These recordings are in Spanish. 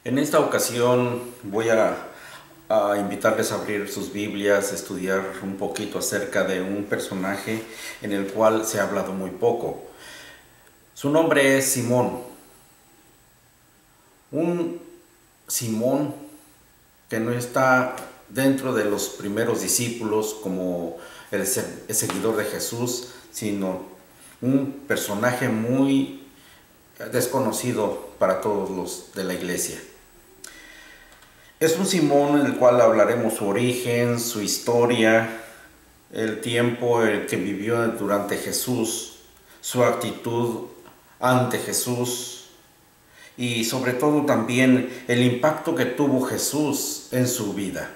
En esta ocasión voy a invitarles a abrir sus Biblias, estudiar un poquito acerca de un personaje en el cual se ha hablado muy poco. Su nombre es Simón. Un Simón que no está dentro de los primeros discípulos como el seguidor de Jesús, sino un personaje muy desconocido para todos los de la iglesia. Es un Simón en el cual hablaremos su origen, su historia, el tiempo que vivió durante Jesús, su actitud ante Jesús y sobre todo también el impacto que tuvo Jesús en su vida.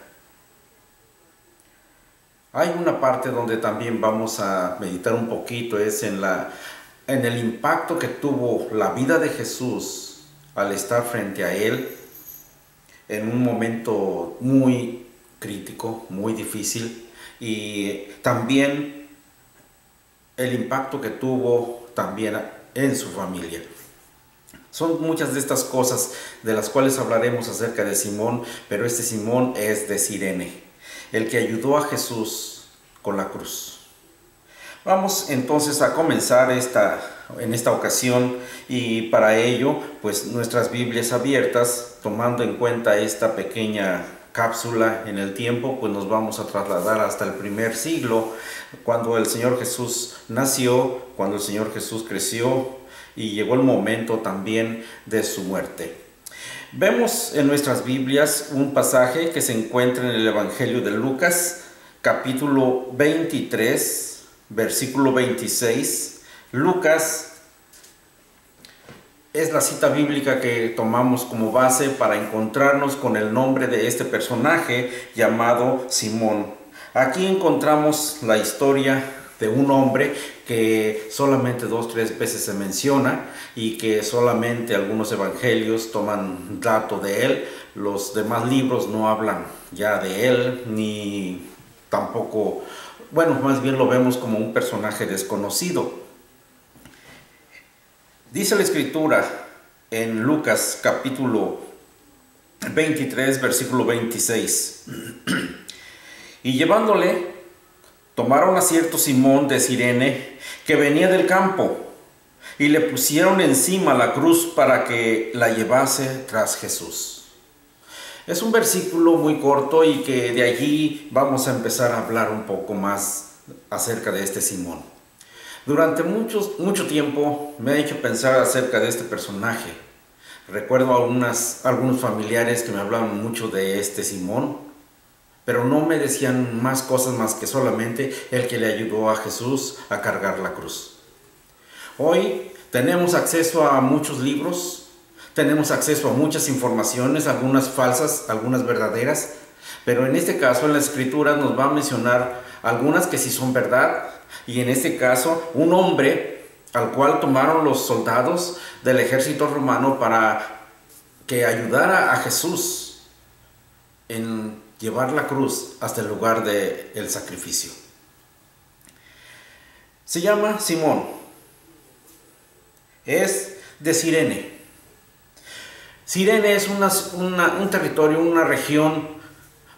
Hay una parte donde también vamos a meditar un poquito, es en el impacto que tuvo la vida de Jesús al estar frente a Él en un momento muy crítico, muy difícil, y también el impacto que tuvo también en su familia. Son muchas de estas cosas de las cuales hablaremos acerca de Simón, pero este Simón es de Cirene, el que ayudó a Jesús con la cruz. Vamos entonces a comenzar en esta ocasión, y para ello pues nuestras Biblias abiertas, tomando en cuenta esta pequeña cápsula en el tiempo, pues nos vamos a trasladar hasta el primer siglo, cuando el Señor Jesús nació, cuando el Señor Jesús creció y llegó el momento también de su muerte. Vemos en nuestras Biblias un pasaje que se encuentra en el Evangelio de Lucas, capítulo 23, versículo 26. Lucas es la cita bíblica que tomamos como base para encontrarnos con el nombre de este personaje llamado Simón. Aquí encontramos la historia de un hombre que solamente 2 o 3 veces se menciona y que solamente algunos evangelios toman dato de él. Los demás libros no hablan ya de él, ni tampoco, bueno, más bien lo vemos como un personaje desconocido. Dice la Escritura en Lucas capítulo 23, versículo 26. Y llevándole, tomaron a cierto Simón de Cirene, que venía del campo, y le pusieron encima la cruz para que la llevase tras Jesús. Es un versículo muy corto y que de allí vamos a empezar a hablar un poco más acerca de este Simón. Durante mucho tiempo me ha hecho pensar acerca de este personaje. Recuerdo algunos familiares que me hablaban mucho de este Simón, pero no me decían más cosas más que solamente el que le ayudó a Jesús a cargar la cruz. Hoy tenemos acceso a muchos libros, tenemos acceso a muchas informaciones, algunas falsas, algunas verdaderas, pero en este caso en la Escritura nos va a mencionar algunas que sí son verdad, y en este caso un hombre al cual tomaron los soldados del ejército romano para que ayudara a Jesús en llevar la cruz hasta el lugar del sacrificio. Se llama Simón, es de Cirene. Cirene es un territorio, una región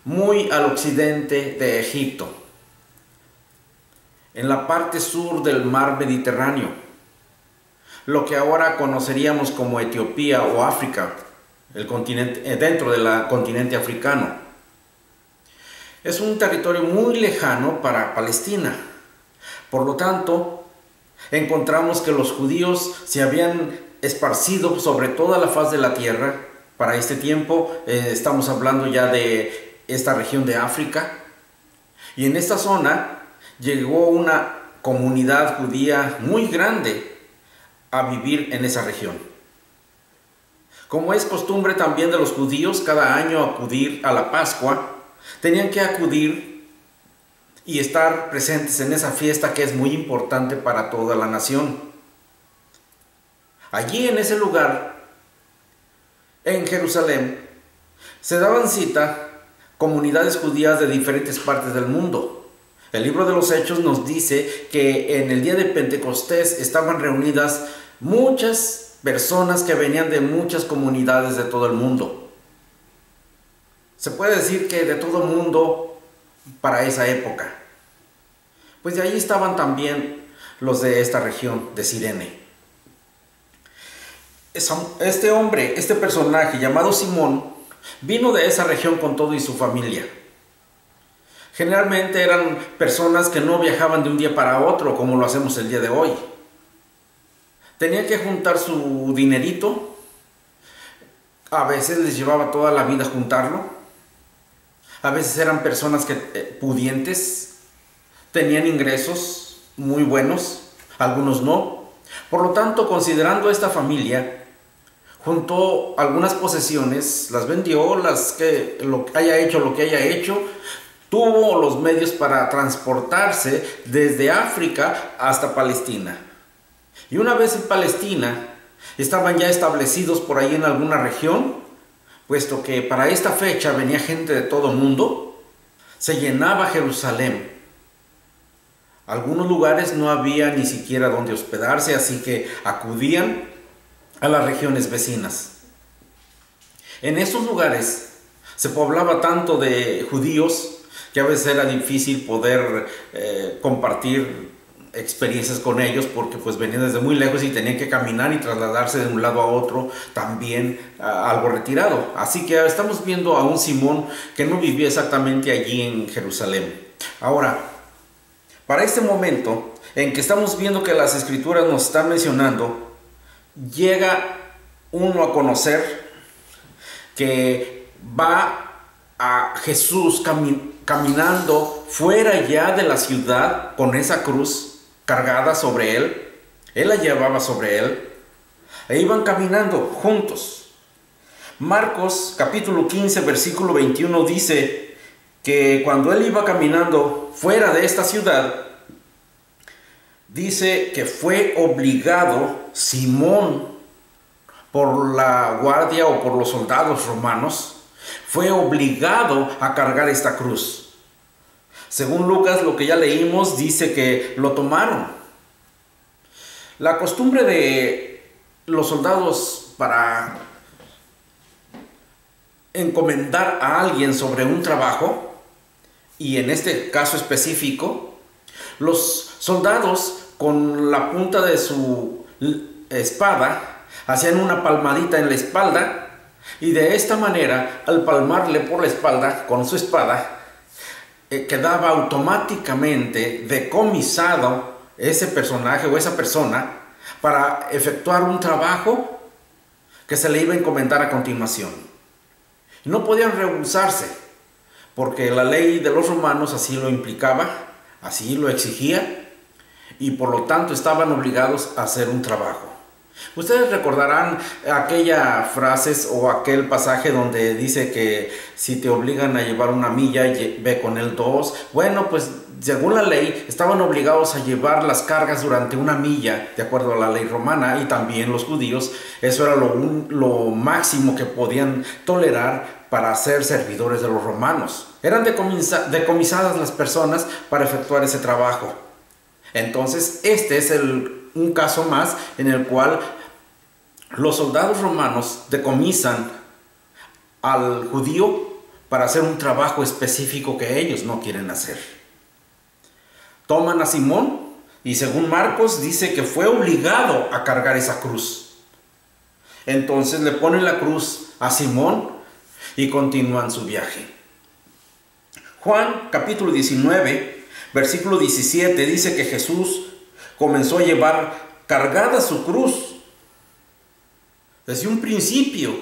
muy al occidente de Egipto, en la parte sur del mar Mediterráneo, lo que ahora conoceríamos como Etiopía o África, el continente, dentro del continente africano. Es un territorio muy lejano para Palestina. Por lo tanto, encontramos que los judíos se habían esparcido sobre toda la faz de la tierra. Para este tiempo estamos hablando ya de esta región de África, y en esta zona llegó una comunidad judía muy grande a vivir en esa región. Como es costumbre también de los judíos cada año acudir a la Pascua, tenían que acudir y estar presentes en esa fiesta que es muy importante para toda la nación. Allí en ese lugar, en Jerusalén, se daban cita comunidades judías de diferentes partes del mundo. El libro de los Hechos nos dice que en el día de Pentecostés estaban reunidas muchas personas que venían de muchas comunidades de todo el mundo. se puede decir que de todo mundo para esa época. Pues de ahí estaban también los de esta región de Cirene. Este hombre, este personaje llamado Simón, vino de esa región con todo y su familia. Generalmente eran personas que no viajaban de un día para otro como lo hacemos el día de hoy. Tenían que juntar su dinerito. A veces les llevaba toda la vida juntarlo. A veces eran personas pudientes, tenían ingresos muy buenos, algunos no. Por lo tanto, considerando esta familia, juntó algunas posesiones, las vendió, lo que haya hecho, tuvo los medios para transportarse desde África hasta Palestina. Y una vez en Palestina, estaban ya establecidos por ahí en alguna región, puesto que para esta fecha venía gente de todo el mundo, se llenaba Jerusalén. Algunos lugares no había ni siquiera donde hospedarse, así que acudían a las regiones vecinas. En esos lugares se poblaba tanto de judíos que a veces era difícil poder compartir experiencias con ellos, porque pues venían desde muy lejos y tenían que caminar y trasladarse de un lado a otro, también algo retirado. Así que estamos viendo a un Simón que no vivía exactamente allí en Jerusalén. Ahora, para este momento en que estamos viendo que las escrituras nos están mencionando, llega uno a conocer que va a Jesús caminando fuera ya de la ciudad con esa cruz cargada sobre él. Él la llevaba sobre él e iban caminando juntos. Marcos capítulo 15 versículo 21 dice que cuando él iba caminando fuera de esta ciudad, dice que fue obligado Simón por la guardia o por los soldados romanos, fue obligado a cargar esta cruz. Según Lucas, lo que ya leímos, dice que lo tomaron. La costumbre de los soldados para encomendar a alguien sobre un trabajo, y en este caso específico, los soldados con la punta de su espada hacían una palmadita en la espalda, y de esta manera, al palmarle por la espalda con su espada, quedaba automáticamente decomisado ese personaje o esa persona para efectuar un trabajo que se le iba a encomendar a continuación. No podían rehusarse, porque la ley de los romanos así lo implicaba, así lo exigía, y por lo tanto estaban obligados a hacer un trabajo. Ustedes recordarán aquella frase o aquel pasaje donde dice que si te obligan a llevar una milla, ve con él 2. Bueno, pues según la ley estaban obligados a llevar las cargas durante una milla, de acuerdo a la ley romana, y también los judíos. Eso era lo máximo que podían tolerar para ser servidores de los romanos. Eran decomisadas las personas para efectuar ese trabajo. Entonces este es un caso más en el cual los soldados romanos decomisan al judío para hacer un trabajo específico que ellos no quieren hacer. Toman a Simón y según Marcos dice que fue obligado a cargar esa cruz. Entonces le ponen la cruz a Simón y continúan su viaje. Juan capítulo 19 versículo 17 dice que Jesús comenzó a llevar cargada su cruz desde un principio,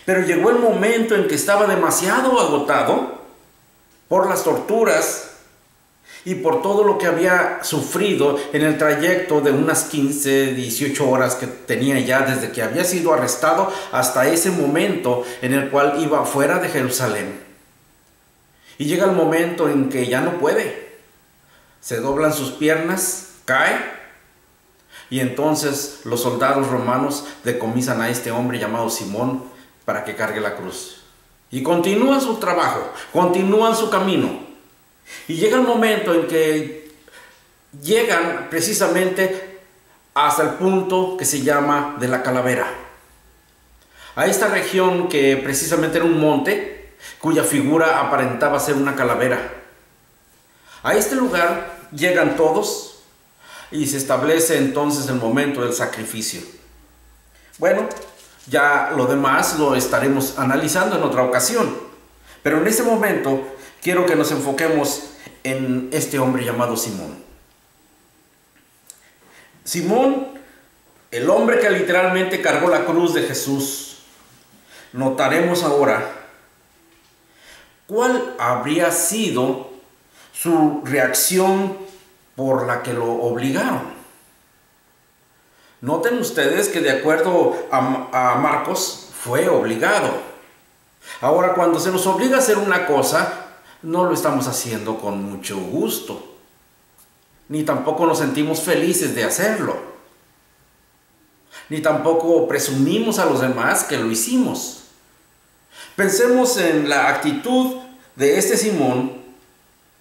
pero llegó el momento en que estaba demasiado agotado por las torturas y por todo lo que había sufrido en el trayecto de unas 15, 18 horas que tenía ya desde que había sido arrestado hasta ese momento en el cual iba fuera de Jerusalén. Y llega el momento en que ya no puede. Se doblan sus piernas, cae, y entonces los soldados romanos decomisan a este hombre llamado Simón para que cargue la cruz. Y continúan su trabajo, continúan su camino. Y llega el momento en que llegan precisamente hasta el punto que se llama de la Calavera. A esta región que precisamente era un monte, cuya figura aparentaba ser una calavera. A este lugar llegan todos y se establece entonces el momento del sacrificio. Bueno, ya lo demás lo estaremos analizando en otra ocasión, pero en este momento quiero que nos enfoquemos en este hombre llamado Simón. Simón, el hombre que literalmente cargó la cruz de Jesús. Notaremos ahora cuál habría sido su reacción por la que lo obligaron. Noten ustedes que de acuerdo a Marcos fue obligado. Ahora, cuando se nos obliga a hacer una cosa, no lo estamos haciendo con mucho gusto, ni tampoco nos sentimos felices de hacerlo, ni tampoco presumimos a los demás que lo hicimos. Pensemos en la actitud de este Simón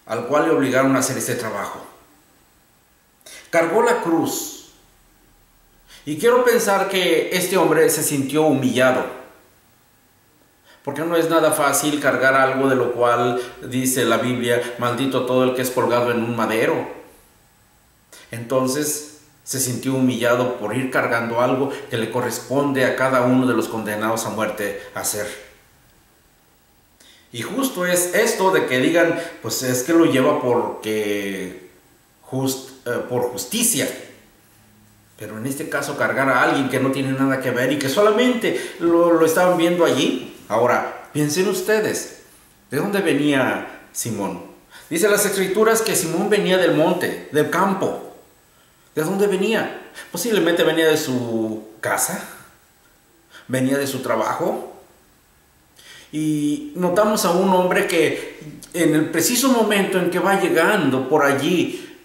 al cual le obligaron a hacer este trabajo. Cargó la cruz. Y quiero pensar que este hombre se sintió humillado, porque no es nada fácil cargar algo de lo cual dice la Biblia: maldito todo el que es colgado en un madero. Entonces se sintió humillado por ir cargando algo que le corresponde a cada uno de los condenados a muerte hacer. Y justo es esto de que digan, pues es que lo lleva por justicia. Pero en este caso cargar a alguien que no tiene nada que ver y que solamente lo estaban viendo allí. Ahora, piensen ustedes, ¿de dónde venía Simón? Dice las Escrituras que Simón venía del monte, del campo. ¿De dónde venía? Posiblemente venía de su casa, venía de su trabajo. Y notamos a un hombre que en el preciso momento en que va llegando por allí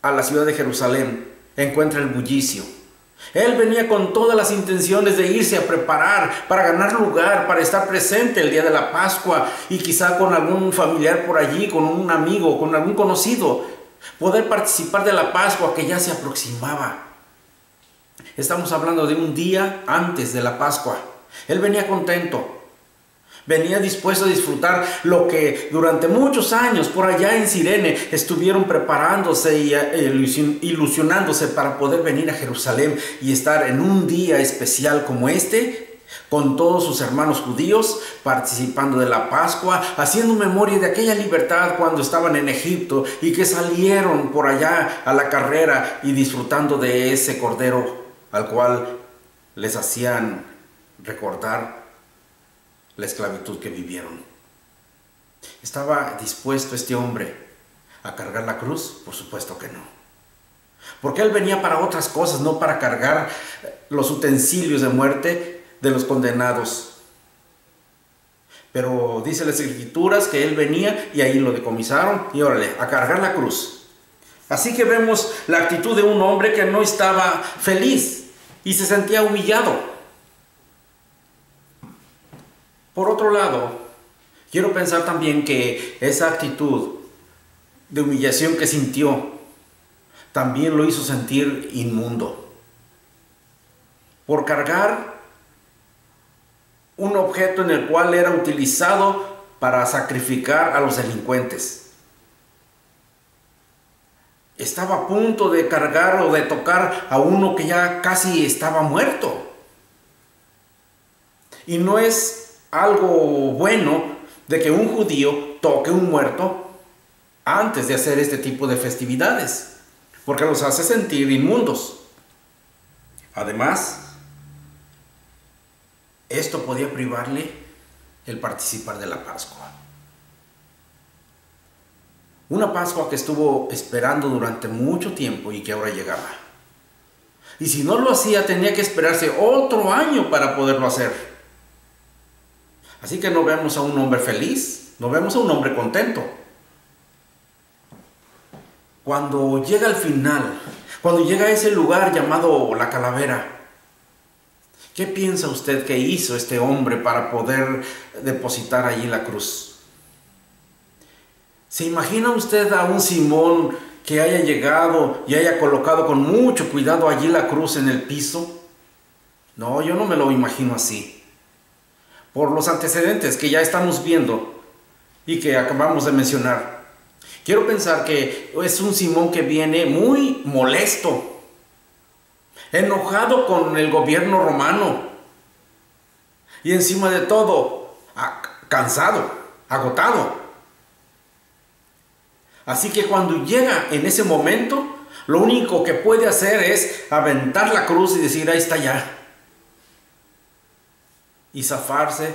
a la ciudad de Jerusalén, encuentra el bullicio. Él venía con todas las intenciones de irse a preparar para ganar lugar, para estar presente el día de la Pascua y quizá con algún familiar por allí, con un amigo, con algún conocido, poder participar de la Pascua que ya se aproximaba. Estamos hablando de un día antes de la Pascua. Él venía contento. Venía dispuesto a disfrutar lo que durante muchos años por allá en Cirene estuvieron preparándose y ilusionándose para poder venir a Jerusalén y estar en un día especial como este, con todos sus hermanos judíos, participando de la Pascua, haciendo memoria de aquella libertad cuando estaban en Egipto y que salieron por allá a la carrera y disfrutando de ese cordero al cual les hacían recordar la esclavitud que vivieron. ¿Estaba dispuesto este hombre a cargar la cruz? Por supuesto que no. Porque él venía para otras cosas, no para cargar los utensilios de muerte de los condenados. Pero dice las Escrituras que él venía y ahí lo decomisaron y órale, a cargar la cruz. Así que vemos la actitud de un hombre que no estaba feliz y se sentía humillado. Por otro lado, quiero pensar también que esa actitud de humillación que sintió también lo hizo sentir inmundo. Por cargar un objeto en el cual era utilizado para sacrificar a los delincuentes. Estaba a punto de cargar o de tocar a uno que ya casi estaba muerto. Y no es algo bueno de que un judío toque un muerto antes de hacer este tipo de festividades, porque los hace sentir inmundos. Además, esto podía privarle el participar de la Pascua. Una Pascua que estuvo esperando durante mucho tiempo y que ahora llegaba. Y si no lo hacía, tenía que esperarse otro año para poderlo hacer. Así que no vemos a un hombre feliz, no vemos a un hombre contento. Cuando llega al final, cuando llega a ese lugar llamado la calavera, ¿qué piensa usted que hizo este hombre para poder depositar allí la cruz? ¿Se imagina usted a un Simón que haya llegado y haya colocado con mucho cuidado allí la cruz en el piso? No, yo no me lo imagino así. por los antecedentes que ya estamos viendo y que acabamos de mencionar. Quiero pensar que es un Simón que viene muy molesto, enojado con el gobierno romano y encima de todo, cansado, agotado. Así que cuando llega en ese momento, lo único que puede hacer es aventar la cruz y decir, ahí está ya. Y zafarse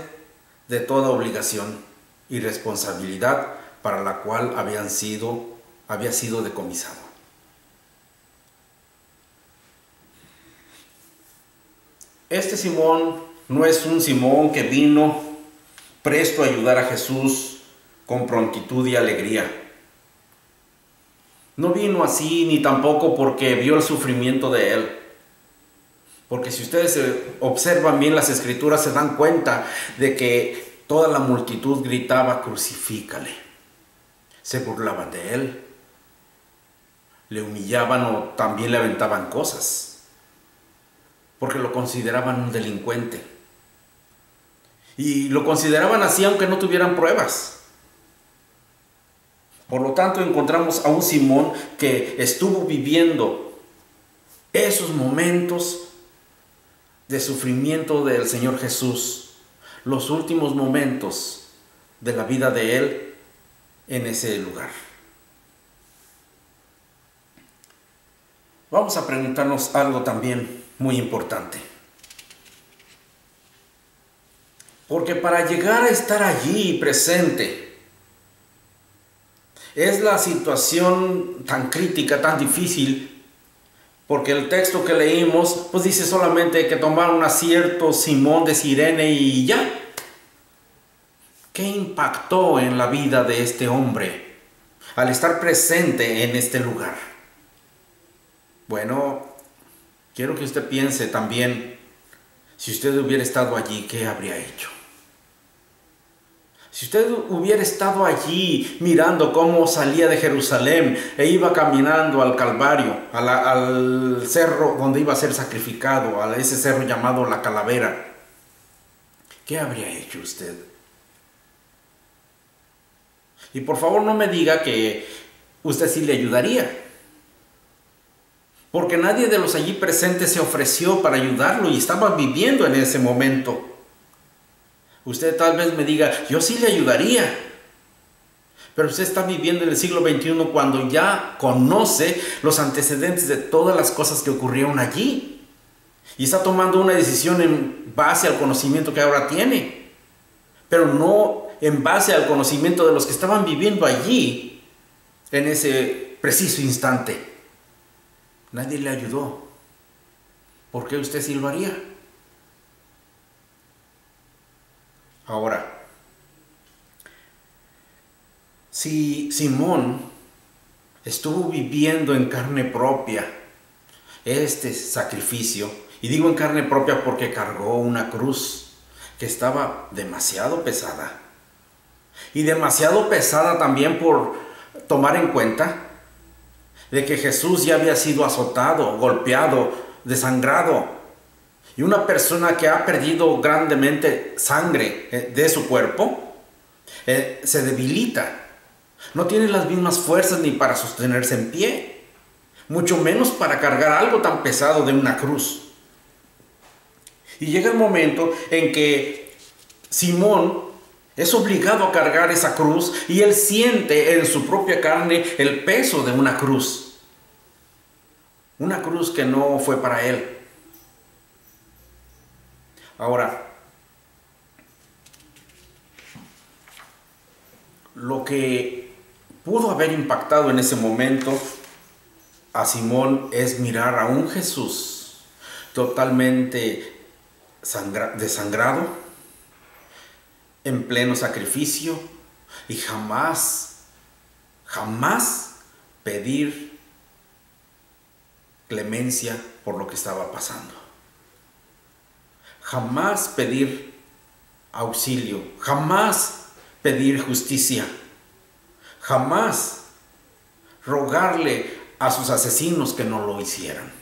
de toda obligación y responsabilidad para la cual había sido decomisado. Este Simón no es un Simón que vino presto a ayudar a Jesús con prontitud y alegría. No vino así, ni tampoco porque vio el sufrimiento de él. Porque si ustedes observan bien las escrituras, se dan cuenta de que toda la multitud gritaba, crucifícale. Se burlaban de él, le humillaban o también le aventaban cosas, porque lo consideraban un delincuente. Y lo consideraban así aunque no tuvieran pruebas. Por lo tanto, encontramos a un Simón que estuvo viviendo esos momentos de sufrimiento del Señor Jesús, los últimos momentos de la vida de él en ese lugar. Vamos a preguntarnos algo también muy importante. Porque para llegar a estar allí presente, es la situación tan crítica, tan difícil, porque el texto que leímos, pues dice solamente que tomaron a cierto Simón de Cirene y ya. ¿Qué impactó en la vida de este hombre al estar presente en este lugar? Bueno, quiero que usted piense también, si usted hubiera estado allí, ¿qué habría hecho? Si usted hubiera estado allí mirando cómo salía de Jerusalén e iba caminando al Calvario, al cerro donde iba a ser sacrificado, a ese cerro llamado La Calavera, ¿qué habría hecho usted? Y por favor no me diga que usted sí le ayudaría, porque nadie de los allí presentes se ofreció para ayudarlo y estaba viviendo en ese momento. Usted tal vez me diga, yo sí le ayudaría. Pero usted está viviendo en el siglo XXI cuando ya conoce los antecedentes de todas las cosas que ocurrieron allí. Y está tomando una decisión en base al conocimiento que ahora tiene. Pero no en base al conocimiento de los que estaban viviendo allí en ese preciso instante. Nadie le ayudó. ¿Por qué usted sí lo haría? Ahora, si Simón estuvo viviendo en carne propia este sacrificio, y digo en carne propia porque cargó una cruz que estaba demasiado pesada, y demasiado pesada también por tomar en cuenta de que Jesús ya había sido azotado, golpeado, desangrado. Y una persona que ha perdido grandemente sangre de su cuerpo, se debilita. No tiene las mismas fuerzas ni para sostenerse en pie, mucho menos para cargar algo tan pesado de una cruz. Y llega el momento en que Simón es obligado a cargar esa cruz y él siente en su propia carne el peso de una cruz. Una cruz que no fue para él. Ahora, lo que pudo haber impactado en ese momento a Simón es mirar a un Jesús totalmente desangrado, en pleno sacrificio, y jamás pedir clemencia por lo que estaba pasando. Jamás pedir auxilio, jamás pedir justicia, jamás rogarle a sus asesinos que no lo hicieran.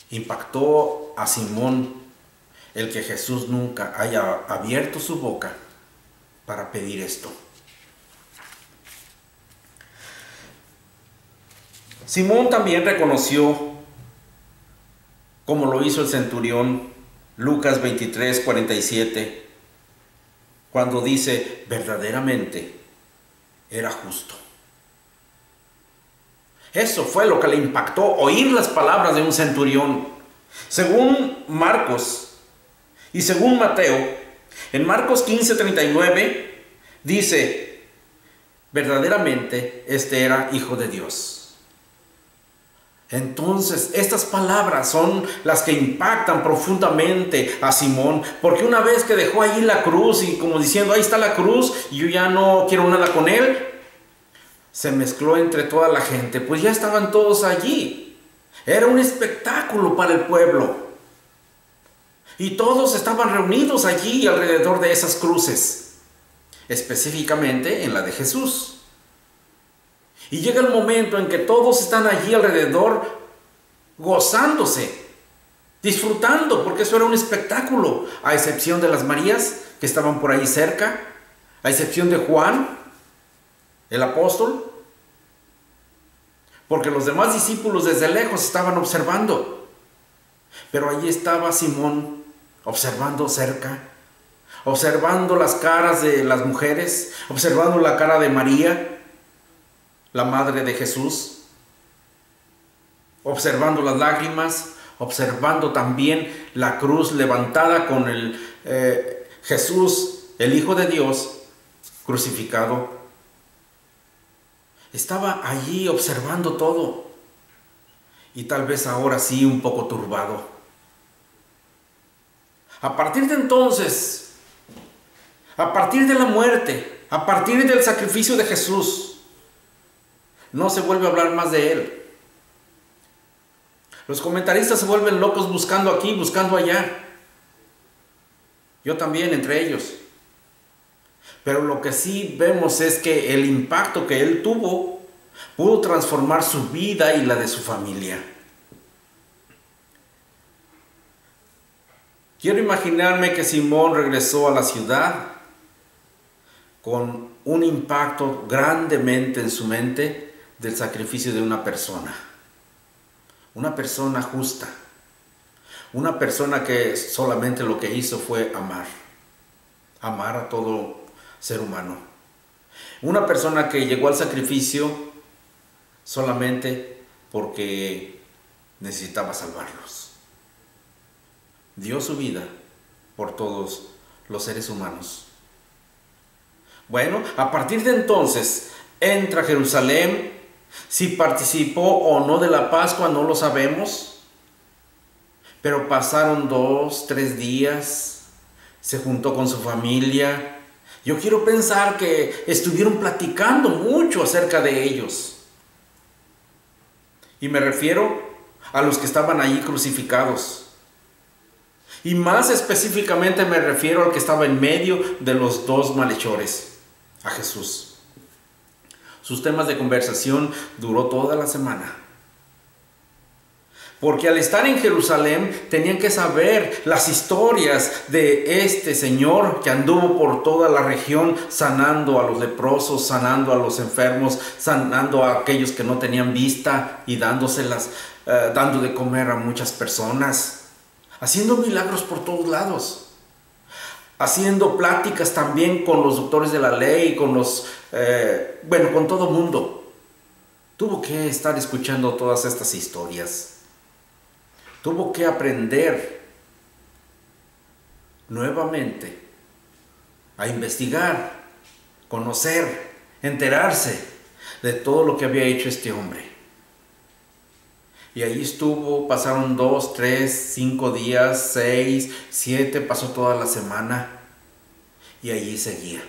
Impactó a Simón el que Jesús nunca haya abierto su boca para pedir esto. Simón también reconoció, como lo hizo el centurión, Lucas 23:47, cuando dice, verdaderamente era justo. Eso fue lo que le impactó, oír las palabras de un centurión. Según Marcos y según Mateo, en Marcos 15:39 dice, verdaderamente este era hijo de Dios. Entonces, estas palabras son las que impactan profundamente a Simón, porque una vez que dejó allí la cruz y como diciendo, ahí está la cruz, y yo ya no quiero nada con él, se mezcló entre toda la gente, pues ya estaban todos allí. Era un espectáculo para el pueblo. Y todos estaban reunidos allí alrededor de esas cruces, específicamente en la de Jesús. Y llega el momento en que todos están allí alrededor gozándose, disfrutando, porque eso era un espectáculo, a excepción de las Marías que estaban por ahí cerca, a excepción de Juan, el apóstol, porque los demás discípulos desde lejos estaban observando. Pero allí estaba Simón, observando cerca, observando las caras de las mujeres, observando la cara de María, la madre de Jesús, observando las lágrimas, observando también la cruz levantada con el Jesús, el Hijo de Dios, crucificado. Estaba allí observando todo y tal vez ahora sí un poco turbado. A partir de entonces, a partir de la muerte, a partir del sacrificio de Jesús, no se vuelve a hablar más de él. Los comentaristas se vuelven locos buscando aquí, buscando allá. Yo también entre ellos. Pero lo que sí vemos es que el impacto que él tuvo pudo transformar su vida y la de su familia. Quiero imaginarme que Simón regresó a la ciudad con un impacto grandemente en su mente del sacrificio de una persona justa, una persona que solamente lo que hizo fue amar a todo ser humano, una persona que llegó al sacrificio solamente porque necesitaba salvarlos, dio su vida por todos los seres humanos. Bueno, a partir de entonces entra a Jerusalén. Si participó o no de la Pascua no lo sabemos, pero pasaron 2, 3 días, se juntó con su familia. Yo quiero pensar que estuvieron platicando mucho acerca de ellos. Y me refiero a los que estaban allí crucificados. Y más específicamente me refiero al que estaba en medio de los dos malhechores, a Jesús. Sus temas de conversación duró toda la semana. Porque al estar en Jerusalén tenían que saber las historias de este Señor que anduvo por toda la región sanando a los leprosos, sanando a los enfermos, sanando a aquellos que no tenían vista y dando de comer a muchas personas, haciendo milagros por todos lados. Haciendo pláticas también con los doctores de la ley, con con todo mundo. Tuvo que estar escuchando todas estas historias. Tuvo que aprender nuevamente a investigar, conocer, enterarse de todo lo que había hecho este hombre. Y ahí estuvo, pasaron 2, 3, 5 días, 6, 7, pasó toda la semana y allí seguía.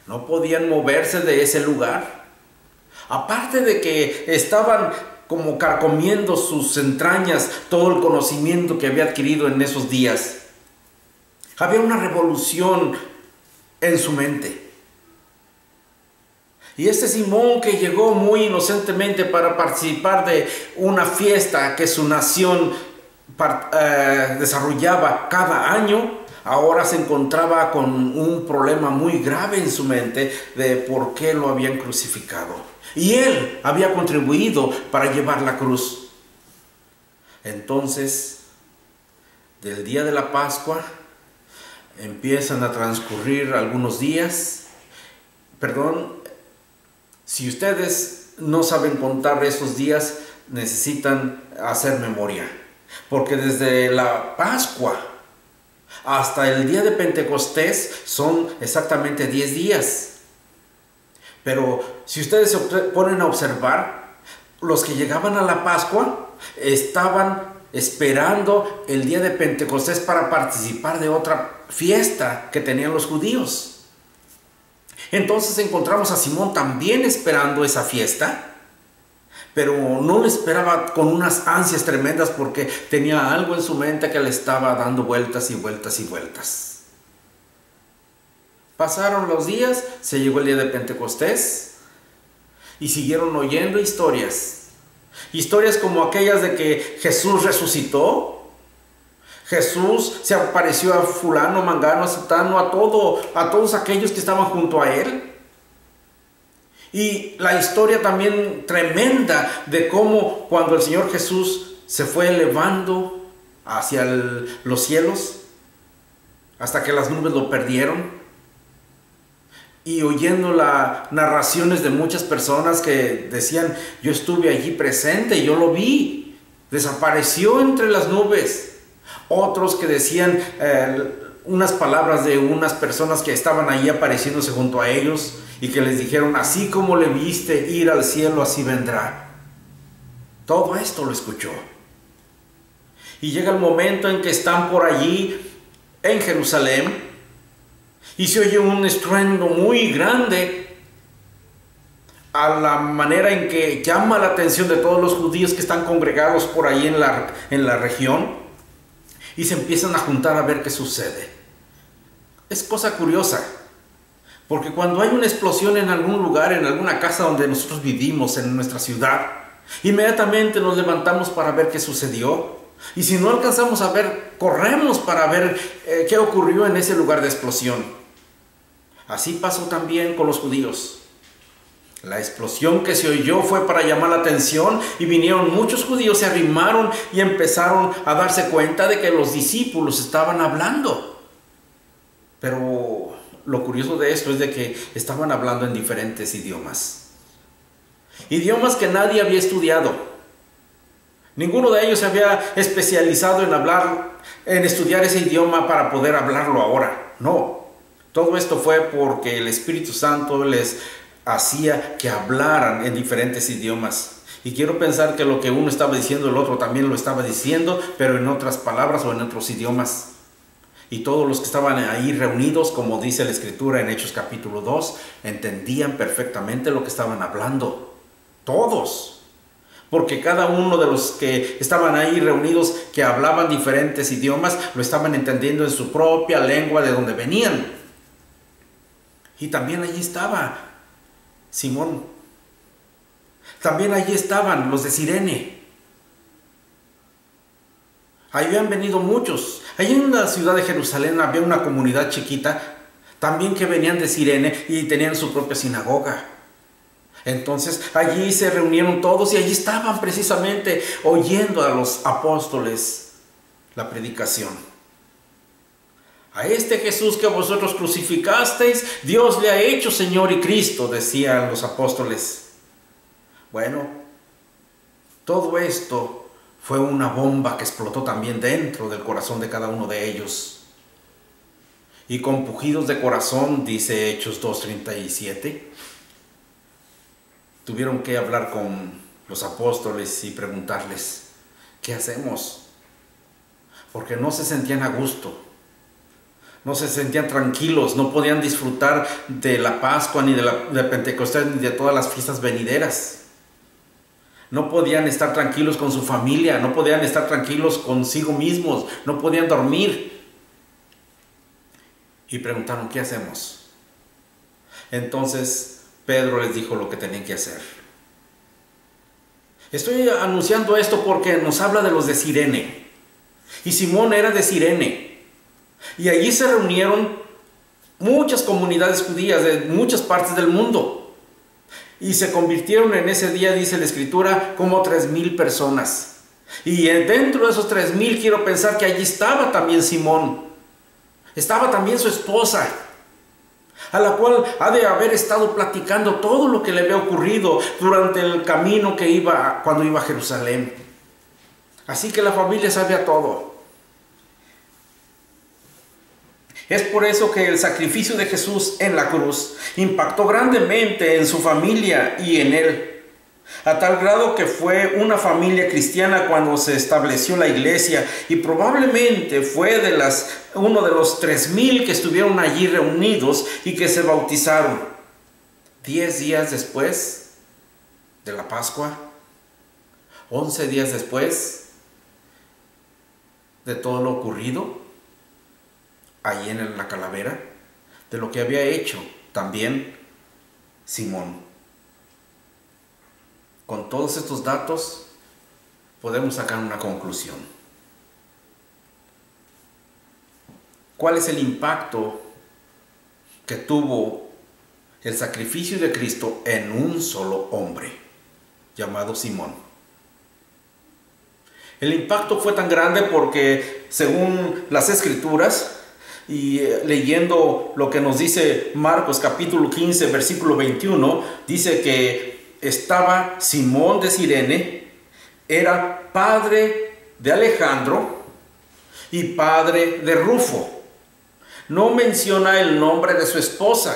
No podían moverse de ese lugar. Aparte de que estaban como carcomiendo sus entrañas todo el conocimiento que había adquirido en esos días. Había una revolución en su mente. Y este Simón que llegó muy inocentemente para participar de una fiesta que su nación desarrollaba cada año, ahora se encontraba con un problema muy grave en su mente de por qué lo habían crucificado. Y él había contribuido para llevar la cruz. Entonces, del día de la Pascua, empiezan a transcurrir algunos días. Perdón, si ustedes no saben contar esos días, necesitan hacer memoria. Porque desde la Pascua hasta el día de Pentecostés son exactamente 10 días. Pero si ustedes se ponen a observar, los que llegaban a la Pascua estaban esperando el día de Pentecostés para participar de otra fiesta que tenían los judíos. Entonces encontramos a Simón también esperando esa fiesta, pero no le esperaba con unas ansias tremendas porque tenía algo en su mente que le estaba dando vueltas y vueltas y vueltas. Pasaron los días, se llegó el día de Pentecostés y siguieron oyendo historias. Historias como aquellas de que Jesús resucitó. Jesús se apareció a fulano, mangano, a sutano, a todos aquellos que estaban junto a él. Y la historia también tremenda de cómo cuando el Señor Jesús se fue elevando hacia los cielos, hasta que las nubes lo perdieron. Y oyendo las narraciones de muchas personas que decían, yo estuve allí presente, yo lo vi, desapareció entre las nubes. Otros que decían unas palabras de unas personas que estaban allí apareciéndose junto a ellos y que les dijeron, así como le viste ir al cielo, así vendrá. Todo esto lo escuchó. Y llega el momento en que están por allí en Jerusalén y se oye un estruendo muy grande, a la manera en que llama la atención de todos los judíos que están congregados por ahí en la región, y se empiezan a juntar a ver qué sucede. Es cosa curiosa, porque cuando hay una explosión en algún lugar, en alguna casa donde nosotros vivimos, en nuestra ciudad, inmediatamente nos levantamos para ver qué sucedió. Y si no alcanzamos a ver, corremos para ver qué ocurrió en ese lugar de explosión. Así pasó también con los judíos. La explosión que se oyó fue para llamar la atención y vinieron muchos judíos, se arrimaron y empezaron a darse cuenta de que los discípulos estaban hablando. Pero lo curioso de esto es de que estaban hablando en diferentes idiomas. Idiomas que nadie había estudiado. Ninguno de ellos se había especializado en estudiar ese idioma para poder hablarlo ahora. No. Todo esto fue porque el Espíritu Santo les hacía que hablaran en diferentes idiomas. Y quiero pensar que lo que uno estaba diciendo, el otro también lo estaba diciendo, pero en otras palabras o en otros idiomas. Y todos los que estaban ahí reunidos, como dice la Escritura en Hechos capítulo 2, entendían perfectamente lo que estaban hablando. Todos. Porque cada uno de los que estaban ahí reunidos, que hablaban diferentes idiomas, lo estaban entendiendo en su propia lengua de donde venían. Y también allí estaba Simón. También allí estaban los de Cirene. Ahí habían venido muchos. Allí en la ciudad de Jerusalén había una comunidad chiquita, también que venían de Cirene y tenían su propia sinagoga. Entonces allí se reunieron todos y allí estaban precisamente oyendo a los apóstoles la predicación. A este Jesús que vosotros crucificasteis, Dios le ha hecho Señor y Cristo, decían los apóstoles. Bueno, todo esto fue una bomba que explotó también dentro del corazón de cada uno de ellos. Y con pujidos de corazón, dice Hechos 2:37, tuvieron que hablar con los apóstoles y preguntarles, ¿qué hacemos? Porque no se sentían a gusto. No se sentían tranquilos, no podían disfrutar de la Pascua, ni de Pentecostés, ni de todas las fiestas venideras. No podían estar tranquilos con su familia, no podían estar tranquilos consigo mismos, no podían dormir. Y preguntaron, ¿qué hacemos? Entonces Pedro les dijo lo que tenían que hacer. Estoy anunciando esto porque nos habla de los de Cirene. Y Simón era de Cirene. Y allí se reunieron muchas comunidades judías de muchas partes del mundo. Y se convirtieron en ese día, dice la Escritura, como 3,000 personas. Y dentro de esos 3,000 quiero pensar que allí estaba también Simón. Estaba también su esposa, a la cual ha de haber estado platicando todo lo que le había ocurrido durante el camino que iba, cuando iba a Jerusalén. Así que la familia sabía todo. Es por eso que el sacrificio de Jesús en la cruz impactó grandemente en su familia y en él, a tal grado que fue una familia cristiana cuando se estableció la iglesia, y probablemente fue uno de los 3,000 que estuvieron allí reunidos y que se bautizaron 10 días después de la Pascua, 11 días después de todo lo ocurrido allí en la calavera, de lo que había hecho también Simón. Con todos estos datos podemos sacar una conclusión. ¿Cuál es el impacto que tuvo el sacrificio de Cristo en un solo hombre llamado Simón? El impacto fue tan grande porque, según las Escrituras, y leyendo lo que nos dice Marcos capítulo 15 versículo 21, dice que estaba Simón de Cirene, era padre de Alejandro y padre de Rufo. No menciona el nombre de su esposa,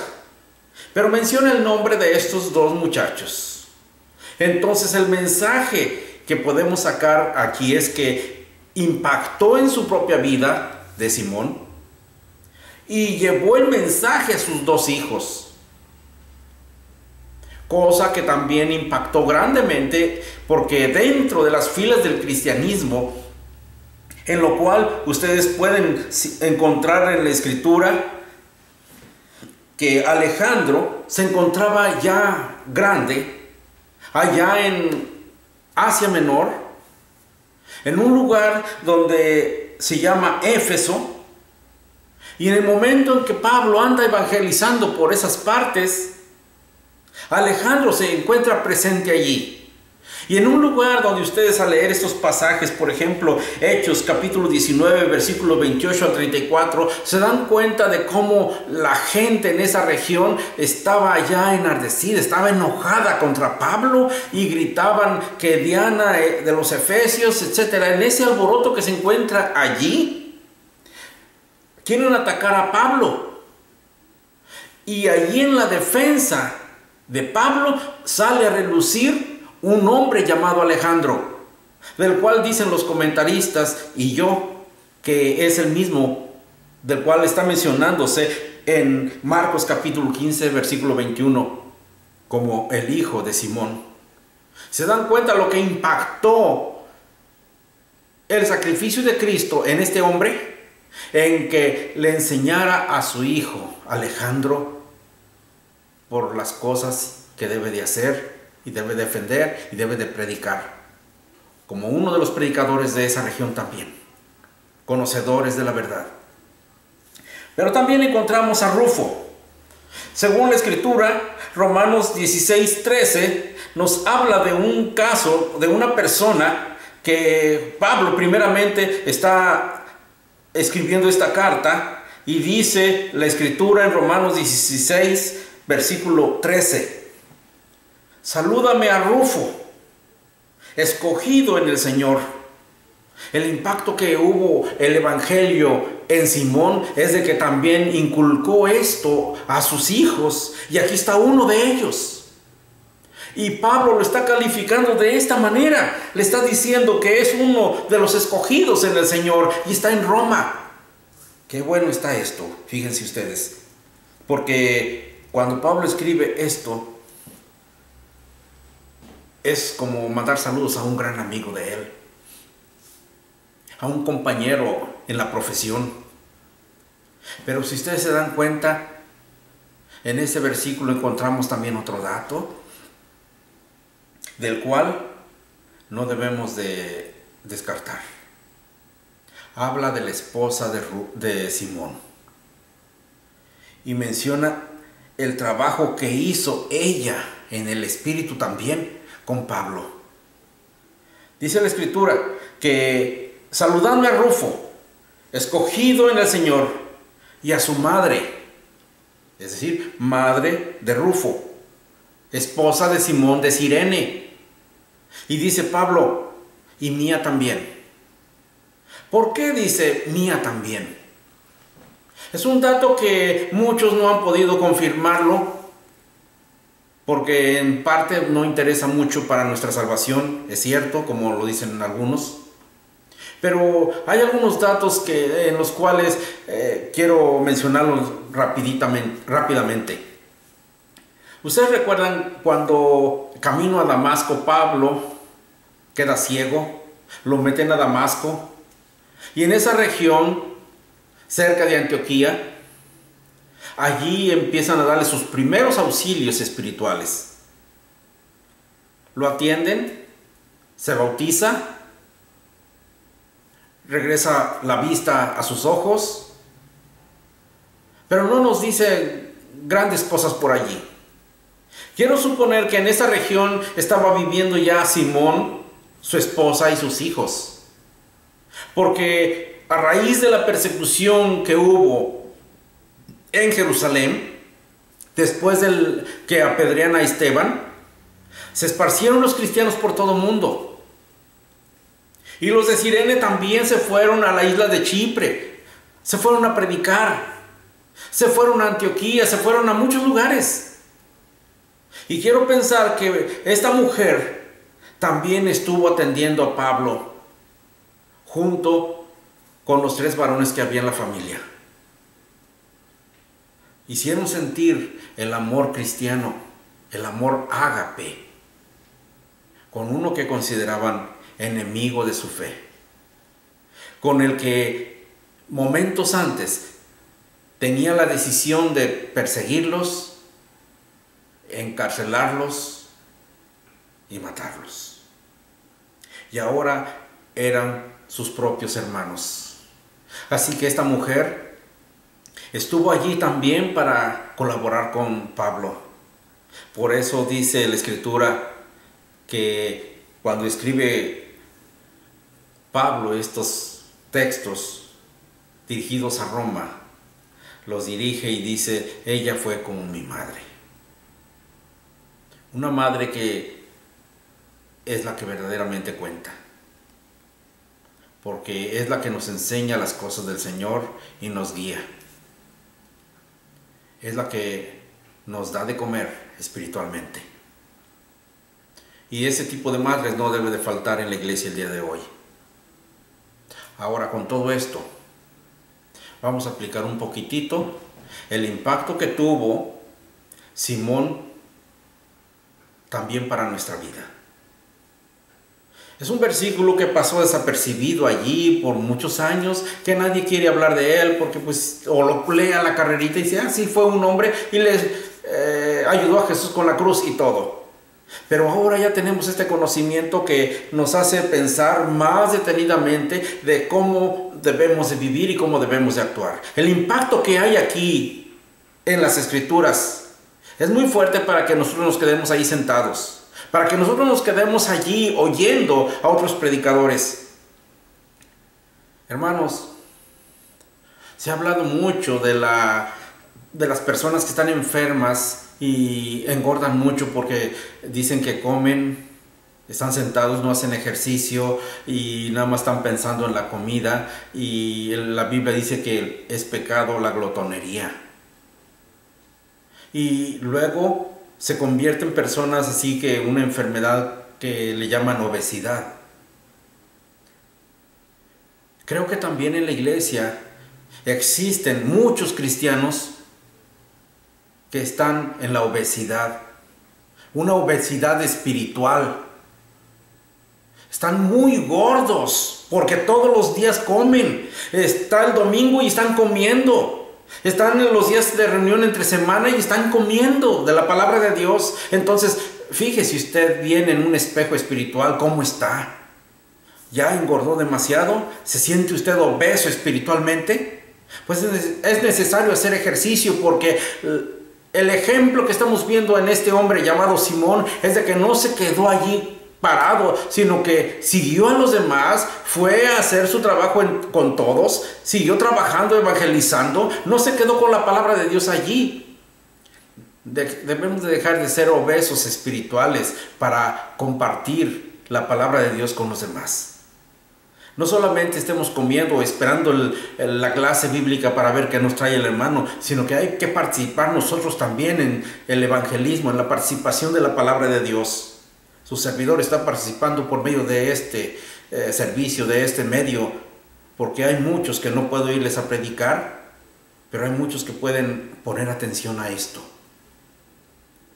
pero menciona el nombre de estos dos muchachos. Entonces el mensaje que podemos sacar aquí es que impactó en su propia vida de Simón y llevó el mensaje a sus dos hijos. Cosa que también impactó grandemente porque dentro de las filas del cristianismo, en lo cual ustedes pueden encontrar en la Escritura que Alejandro se encontraba ya grande, allá en Asia Menor, en un lugar donde se llama Éfeso. Y en el momento en que Pablo anda evangelizando por esas partes, Alejandro se encuentra presente allí. Y en un lugar donde ustedes, al leer estos pasajes, por ejemplo, Hechos capítulo 19, versículo 28 al 34, se dan cuenta de cómo la gente en esa región estaba ya enardecida, estaba enojada contra Pablo y gritaban que Diana de los Efesios, etc. En ese alboroto que se encuentra allí, quieren atacar a Pablo. Y allí en la defensa de Pablo sale a relucir un hombre llamado Alejandro, del cual dicen los comentaristas y yo que es el mismo del cual está mencionándose en Marcos capítulo 15 versículo 21 como el hijo de Simón. ¿Se dan cuenta lo que impactó el sacrificio de Cristo en este hombre? En que le enseñara a su hijo Alejandro por las cosas que debe de hacer y debe defender y debe de predicar, como uno de los predicadores de esa región también, conocedores de la verdad. Pero también encontramos a Rufo. Según la Escritura, Romanos 16:13 nos habla de un caso, de una persona que Pablo primeramente está escribiendo esta carta, y dice la Escritura en Romanos 16 versículo 13: salúdame a Rufo, escogido en el Señor. El impacto que hubo el evangelio en Simón es de que también inculcó esto a sus hijos, y aquí está uno de ellos. Y Pablo lo está calificando de esta manera. Le está diciendo que es uno de los escogidos en el Señor y está en Roma. Qué bueno está esto, fíjense ustedes. Porque cuando Pablo escribe esto, es como mandar saludos a un gran amigo de él, a un compañero en la profesión. Pero si ustedes se dan cuenta, en este versículo encontramos también otro dato del cual no debemos de descartar. habla de la esposa de Simón y menciona el trabajo que hizo ella en el Espíritu también con Pablo. Dice la Escritura que saludadme a Rufo, escogido en el Señor, y a su madre, es decir, madre de Rufo, esposa de Simón de Cirene. Y dice Pablo, y mía también. ¿Por qué dice mía también? Es un dato que muchos no han podido confirmarlo, porque en parte no interesa mucho para nuestra salvación, es cierto, como lo dicen algunos. Pero hay algunos datos en los cuales quiero mencionarlos rápidamente. ¿Ustedes recuerdan cuando camino a Damasco, Pablo queda ciego, lo meten a Damasco, y en esa región, cerca de Antioquía, allí empiezan a darle sus primeros auxilios espirituales? Lo atienden, se bautiza, regresa la vista a sus ojos, pero no nos dice grandes cosas por allí. Quiero suponer que en esa región estaba viviendo ya Simón, su esposa y sus hijos, porque a raíz de la persecución que hubo en Jerusalén, después del que apedrean a Esteban, se esparcieron los cristianos por todo el mundo. Y los de Cirene también se fueron a la isla de Chipre, se fueron a predicar, se fueron a Antioquía, se fueron a muchos lugares. Y quiero pensar que esta mujer también estuvo atendiendo a Pablo junto con los 3 varones que había en la familia. Hicieron sentir el amor cristiano, el amor ágape, con uno que consideraban enemigo de su fe, con el que momentos antes tenía la decisión de perseguirlos, encarcelarlos y matarlos. Y ahora eran sus propios hermanos. Así que esta mujer estuvo allí también para colaborar con Pablo. Por eso dice la Escritura que cuando escribe Pablo estos textos dirigidos a Roma, los dirige y dice, ella fue como mi madre. Una madre que es la que verdaderamente cuenta, porque es la que nos enseña las cosas del Señor y nos guía. Es la que nos da de comer espiritualmente. Y ese tipo de madres no debe de faltar en la iglesia el día de hoy. Ahora, con todo esto, vamos a aplicar un poquitito el impacto que tuvo Simón también para nuestra vida. Es un versículo que pasó desapercibido allí por muchos años, que nadie quiere hablar de él, porque pues o lo lee a la carrerita y dice, sí, fue un hombre y le ayudó a Jesús con la cruz y todo. Pero ahora ya tenemos este conocimiento que nos hace pensar más detenidamente de cómo debemos de vivir y cómo debemos de actuar. El impacto que hay aquí en las Escrituras es muy fuerte para que nosotros nos quedemos ahí sentados, para que nosotros nos quedemos allí oyendo a otros predicadores. Hermanos, se ha hablado mucho de las personas que están enfermas y engordan mucho porque dicen que comen, están sentados, no hacen ejercicio y nada más están pensando en la comida, y la Biblia dice que es pecado la glotonería. Y luego se convierte en personas así, que una enfermedad que le llaman obesidad. Creo que también en la iglesia existen muchos cristianos que están en la obesidad, una obesidad espiritual. Están muy gordos porque todos los días comen. Está el domingo y están comiendo. Están en los días de reunión entre semana y están comiendo de la palabra de Dios. Entonces, fíjese usted bien en un espejo espiritual cómo está. ¿Ya engordó demasiado? ¿Se siente usted obeso espiritualmente? Pues es necesario hacer ejercicio, porque el ejemplo que estamos viendo en este hombre llamado Simón es de que no se quedó allí parado, sino que siguió a los demás, fue a hacer su trabajo con todos, siguió trabajando, evangelizando, no se quedó con la palabra de Dios allí. Debemos de dejar de ser obesos espirituales para compartir la palabra de Dios con los demás. No solamente estemos comiendo o esperando la clase bíblica para ver qué nos trae el hermano, sino que hay que participar nosotros también en el evangelismo, en la participación de la palabra de Dios. Su servidor está participando por medio de este servicio, de este medio, porque hay muchos que no puedo irles a predicar, pero hay muchos que pueden poner atención a esto.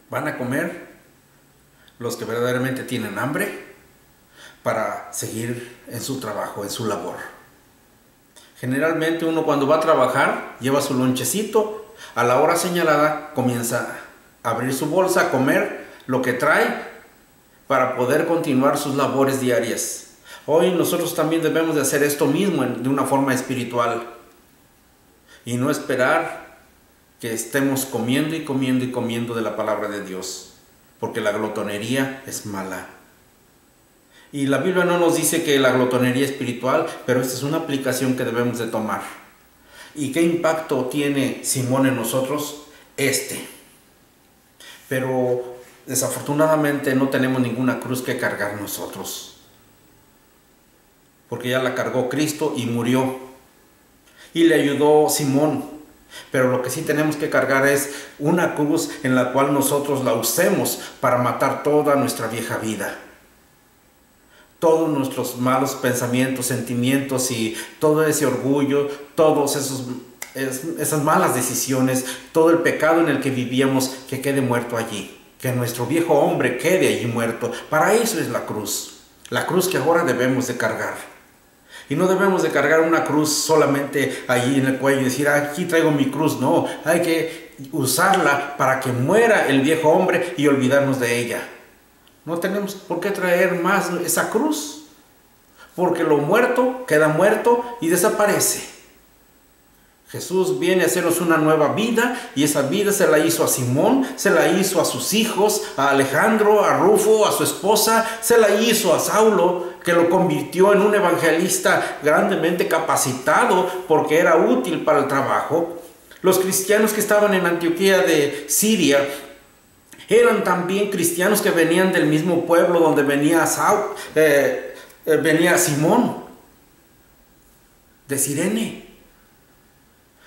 Van a comer los que verdaderamente tienen hambre para seguir en su trabajo, en su labor. Generalmente uno cuando va a trabajar lleva su lonchecito, a la hora señalada comienza a abrir su bolsa, a comer lo que trae para poder continuar sus labores diarias. Hoy nosotros también debemos de hacer esto mismo de una forma espiritual y no esperar que estemos comiendo y comiendo y comiendo de la palabra de Dios, porque la glotonería es mala. Y la Biblia no nos dice que la glotonería es espiritual, pero esta es una aplicación que debemos de tomar. ¿Y qué impacto tiene Simón en nosotros? Pero desafortunadamente no tenemos ninguna cruz que cargar nosotros, porque ya la cargó Cristo y murió. Y le ayudó Simón. Pero lo que sí tenemos que cargar es una cruz en la cual nosotros la usemos para matar toda nuestra vieja vida. Todos nuestros malos pensamientos, sentimientos y todo ese orgullo, todas esas malas decisiones, todo el pecado en el que vivíamos, que quede muerto allí. Que nuestro viejo hombre quede allí muerto. Para eso es la cruz que ahora debemos de cargar. Y no debemos de cargar una cruz solamente allí en el cuello y decir, aquí traigo mi cruz. No, hay que usarla para que muera el viejo hombre y olvidarnos de ella. No tenemos por qué traer más esa cruz, porque lo muerto queda muerto y desaparece. Jesús viene a hacernos una nueva vida, y esa vida se la hizo a Simón, se la hizo a sus hijos, a Alejandro, a Rufo, a su esposa, se la hizo a Saulo, que lo convirtió en un evangelista grandemente capacitado porque era útil para el trabajo. Los cristianos que estaban en Antioquía de Siria eran también cristianos que venían del mismo pueblo donde venía Simón, de Cirene.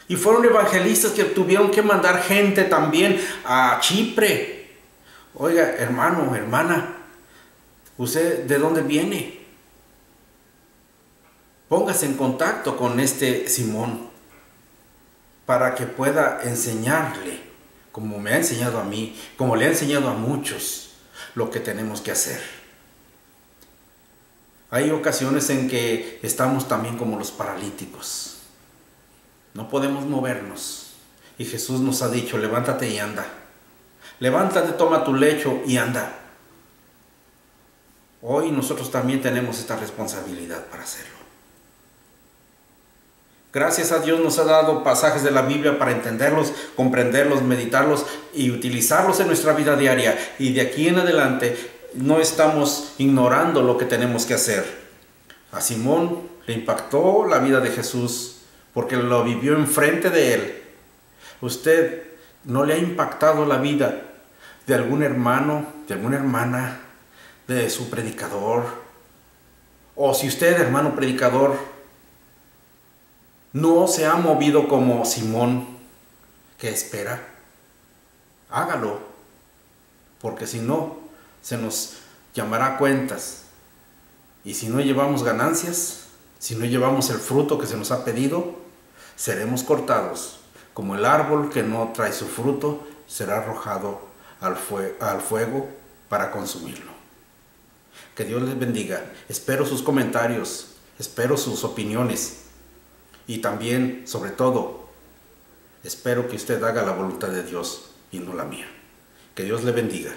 Y fueron evangelistas que tuvieron que mandar gente también a Chipre. Oiga, hermano, hermana, ¿usted de dónde viene? Póngase en contacto con este Simón para que pueda enseñarle, como me ha enseñado a mí, como le ha enseñado a muchos, lo que tenemos que hacer. Hay ocasiones en que estamos también como los paralíticos. No podemos movernos. Y Jesús nos ha dicho, levántate y anda. Levántate, toma tu lecho y anda. Hoy nosotros también tenemos esta responsabilidad para hacerlo. Gracias a Dios nos ha dado pasajes de la Biblia para entenderlos, comprenderlos, meditarlos y utilizarlos en nuestra vida diaria. Y de aquí en adelante no estamos ignorando lo que tenemos que hacer. A Simón le impactó la vida de Jesús porque lo vivió enfrente de él. ¿Usted no le ha impactado la vida de algún hermano, de alguna hermana, de su predicador? O si usted, hermano predicador, no se ha movido como Simón, ¿qué espera? Hágalo, porque si no, se nos llamará a cuentas. Y si no llevamos ganancias, si no llevamos el fruto que se nos ha pedido, seremos cortados. Como el árbol que no trae su fruto, será arrojado al fuego para consumirlo. Que Dios les bendiga. Espero sus comentarios, espero sus opiniones. Y también, sobre todo, espero que usted haga la voluntad de Dios y no la mía. Que Dios le bendiga.